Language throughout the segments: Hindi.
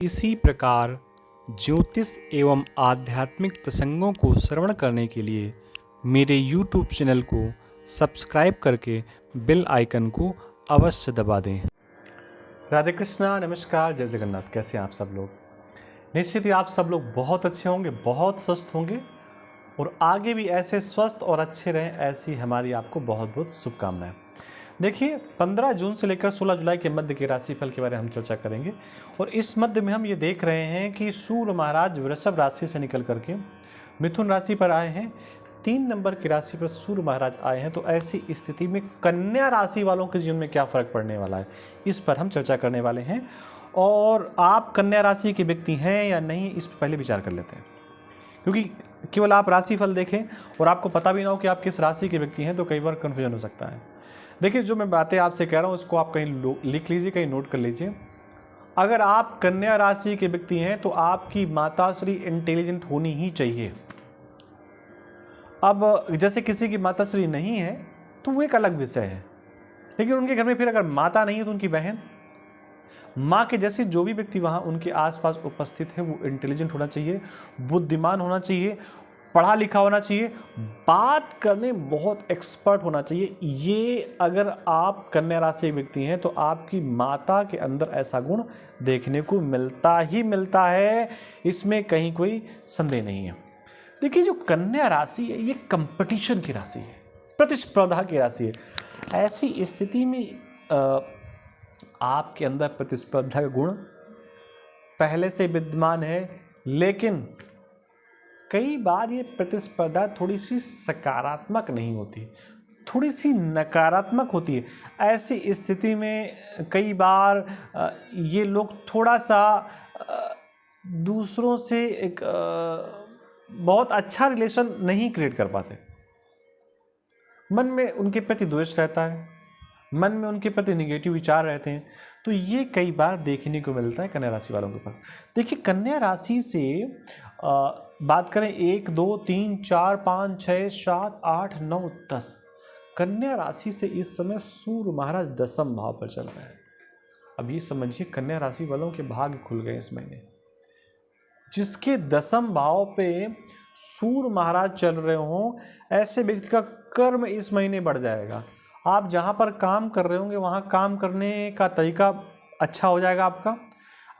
इसी प्रकार ज्योतिष एवं आध्यात्मिक प्रसंगों को श्रवण करने के लिए मेरे YouTube चैनल को सब्सक्राइब करके बेल आइकन को अवश्य दबा दें। राधे कृष्णा, नमस्कार, जय जगन्नाथ। कैसे हैं आप सब लोग? निश्चित ही आप सब लोग बहुत अच्छे होंगे, बहुत स्वस्थ होंगे और आगे भी ऐसे स्वस्थ और अच्छे रहें, ऐसी हमारी आपको बहुत बहुत शुभकामनाएं। देखिए, 15 जून से लेकर 16 जुलाई के मध्य के राशिफल के बारे में हम चर्चा करेंगे और इस मध्य में हम ये देख रहे हैं कि सूर्य महाराज वृषभ राशि से निकल करके मिथुन राशि पर आए हैं। 3 नंबर की राशि पर सूर्य महाराज आए हैं, तो ऐसी स्थिति में कन्या राशि वालों के जीवन में क्या फर्क पड़ने वाला है, इस पर हम चर्चा करने वाले हैं। और आप कन्या राशि के व्यक्ति हैं या नहीं, इस पर पहले विचार कर लेते हैं, क्योंकि केवल आप राशिफल देखें और आपको पता भी ना हो कि आप किस राशि के व्यक्ति हैं तो कई बार कन्फ्यूजन हो सकता है। देखिए, जो मैं बातें आपसे कह रहा हूँ उसको आप कहीं लिख लीजिए, कहीं नोट कर लीजिए। अगर आप कन्या राशि के व्यक्ति हैं तो आपकी माताश्री इंटेलिजेंट होनी ही चाहिए। अब जैसे किसी की माताश्री नहीं है तो वो एक अलग विषय है, लेकिन उनके घर में फिर अगर माता नहीं है तो उनकी बहन, माँ के जैसे जो भी व्यक्ति वहाँ उनके आसपास उपस्थित है वो इंटेलिजेंट होना चाहिए, बुद्धिमान होना चाहिए, पढ़ा लिखा होना चाहिए, बात करने बहुत एक्सपर्ट होना चाहिए। ये अगर आप कन्या राशि के व्यक्ति हैं तो आपकी माता के अंदर ऐसा गुण देखने को मिलता ही मिलता है, इसमें कहीं कोई संदेह नहीं है। देखिए, जो कन्या राशि है ये कंपटीशन की राशि है, प्रतिस्पर्धा की राशि है। ऐसी स्थिति में आपके अंदर प्रतिस्पर्धा का गुण पहले से विद्यमान है, लेकिन कई बार ये प्रतिस्पर्धा थोड़ी सी सकारात्मक नहीं होती, थोड़ी सी नकारात्मक होती है। ऐसी स्थिति में कई बार ये लोग थोड़ा सा दूसरों से एक बहुत अच्छा रिलेशन नहीं क्रिएट कर पाते। मन में उनके प्रति द्वेष रहता है, मन में उनके प्रति निगेटिव विचार रहते हैं, तो ये कई बार देखने को मिलता है कन्या राशि वालों के पास। देखिए, कन्या राशि से बात करें 1 2 3 4 5 6 7 8 9 10, कन्या राशि से इस समय सूर्य महाराज 10वें भाव पर चल रहे हैं। अब ये समझिए, कन्या राशि वालों के भाग्य खुल गए इस महीने। जिसके 10वें भाव पे सूर्य महाराज चल रहे हों, ऐसे व्यक्ति का कर्म इस महीने बढ़ जाएगा। आप जहाँ पर काम कर रहे होंगे वहाँ काम करने का तरीका अच्छा हो जाएगा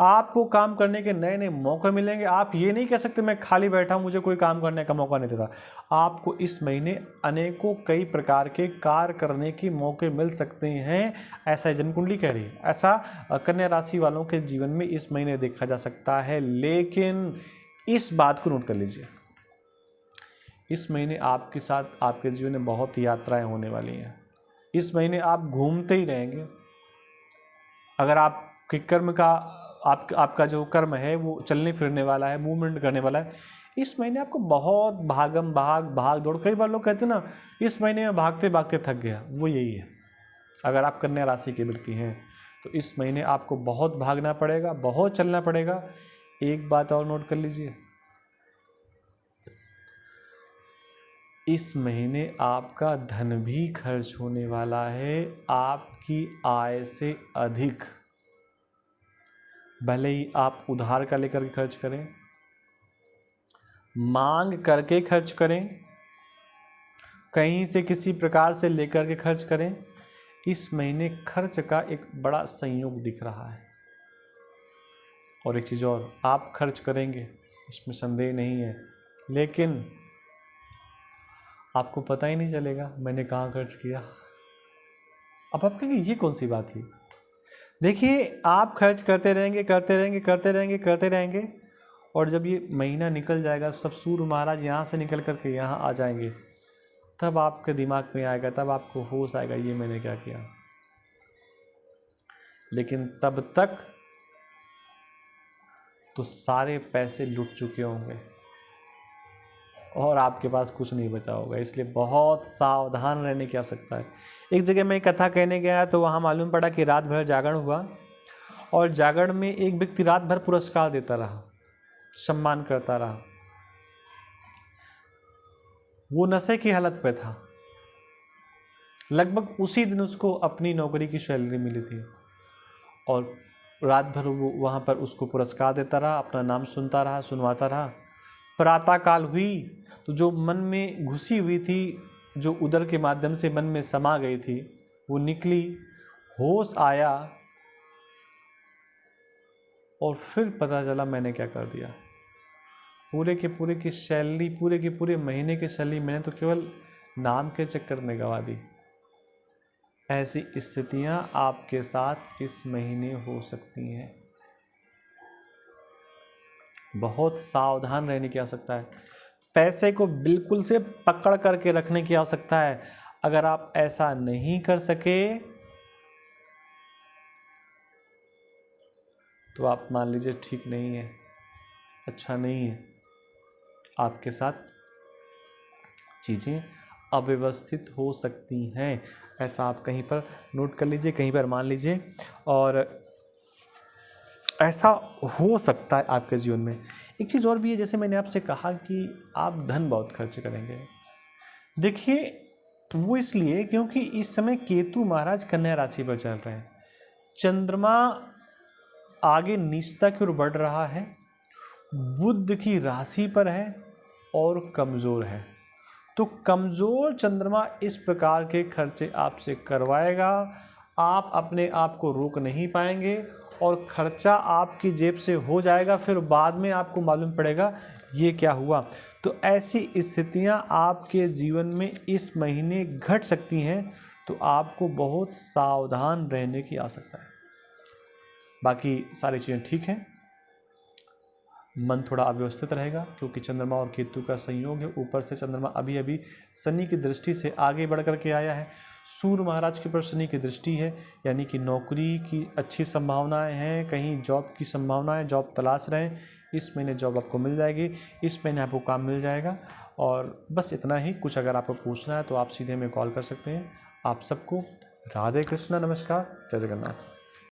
आपको काम करने के नए नए मौके मिलेंगे। आप ये नहीं कह सकते मैं खाली बैठा हूँ, मुझे कोई काम करने का मौका नहीं देता। आपको इस महीने अनेकों कई प्रकार के कार्य करने के मौके मिल सकते हैं, ऐसा जन्मकुंडली कह रही है। ऐसा कन्या राशि वालों के जीवन में इस महीने देखा जा सकता है। लेकिन इस बात को नोट कर लीजिए, इस महीने आपके साथ आपके जीवन में बहुत यात्राएं होने वाली हैं। इस महीने आप घूमते ही रहेंगे। अगर आपके कर्म का आपका जो कर्म है वो चलने फिरने वाला है, मूवमेंट करने वाला है, इस महीने आपको बहुत भाग दौड़। कई बार लोग कहते हैं ना, इस महीने में भागते भागते थक गया, वो यही है। अगर आप कन्या राशि के व्यक्ति हैं तो इस महीने आपको बहुत भागना पड़ेगा, बहुत चलना पड़ेगा। एक बात और नोट कर लीजिए, इस महीने आपका धन भी खर्च होने वाला है, आपकी आय से अधिक। भले ही आप उधार का लेकर के खर्च करें, मांग करके खर्च करें, कहीं से किसी प्रकार से लेकर के खर्च करें, इस महीने खर्च का एक बड़ा संयोग दिख रहा है। और एक चीज़ और, आप खर्च करेंगे, इसमें संदेह नहीं है, लेकिन आपको पता ही नहीं चलेगा मैंने कहाँ खर्च किया। अब आप कहेंगे ये कौन सी बात हुई? देखिए, आप खर्च करते रहेंगे और जब ये महीना निकल जाएगा, सब सूर्य महाराज यहाँ से निकल करके यहाँ आ जाएंगे, तब आपके दिमाग में आएगा, तब आपको होश आएगा ये मैंने क्या किया। लेकिन तब तक तो सारे पैसे लुट चुके होंगे और आपके पास कुछ नहीं बचा होगा। इसलिए बहुत सावधान रहने की आवश्यकता है। एक जगह मैं कथा कहने गया तो वहाँ मालूम पड़ा कि रात भर जागरण हुआ और जागरण में एक व्यक्ति रात भर पुरस्कार देता रहा, सम्मान करता रहा। वो नशे की हालत पे था। लगभग उसी दिन उसको अपनी नौकरी की सैलरी मिली थी और रात भर वो वहाँ पर उसको पुरस्कार देता रहा, अपना नाम सुनता रहा, सुनवाता रहा। प्रातःकाल हुई तो जो मन में घुसी हुई थी, जो उदर के माध्यम से मन में समा गई थी, वो निकली, होश आया और फिर पता चला मैंने क्या कर दिया। पूरे के पूरे महीने की सैलरी मैंने तो केवल नाम के चक्कर में गंवा दी। ऐसी स्थितियां आपके साथ इस महीने हो सकती हैं। बहुत सावधान रहने की आवश्यकता है। पैसे को बिल्कुल से पकड़ करके रखने की आवश्यकता है। अगर आप ऐसा नहीं कर सके तो आप मान लीजिए ठीक नहीं है, अच्छा नहीं है, आपके साथ चीज़ें अव्यवस्थित हो सकती हैं। ऐसा आप कहीं पर नोट कर लीजिए, कहीं पर मान लीजिए, और ऐसा हो सकता है आपके जीवन में। एक चीज़ और भी है, जैसे मैंने आपसे कहा कि आप धन बहुत खर्च करेंगे। देखिए, वो इसलिए क्योंकि इस समय केतु महाराज कन्या राशि पर चल रहे हैं। चंद्रमा आगे नीचता की ओर बढ़ रहा है, बुध की राशि पर है और कमज़ोर है। तो कमज़ोर चंद्रमा इस प्रकार के खर्चे आपसे करवाएगा, आप अपने आप को रोक नहीं पाएंगे और खर्चा आपकी जेब से हो जाएगा, फिर बाद में आपको मालूम पड़ेगा ये क्या हुआ। तो ऐसी स्थितियां आपके जीवन में इस महीने घट सकती हैं, तो आपको बहुत सावधान रहने की आवश्यकता है। बाकी सारी चीज़ें ठीक हैं। मन थोड़ा अव्यवस्थित रहेगा क्योंकि चंद्रमा और केतु का संयोग है। ऊपर से चंद्रमा अभी अभी शनि की दृष्टि से आगे बढ़ करके आया है। सूर्य महाराज के ऊपर शनि की दृष्टि है, यानी कि नौकरी की अच्छी संभावनाएं हैं, कहीं जॉब की संभावनाएं, जॉब तलाश रहे हैं, इस महीने जॉब आपको मिल जाएगी, इस महीने आपको काम मिल जाएगा। और बस इतना ही। कुछ अगर आपको पूछना है तो आप सीधे में कॉल कर सकते हैं। आप सबको राधे कृष्णा, नमस्कार, जय जगन्नाथ।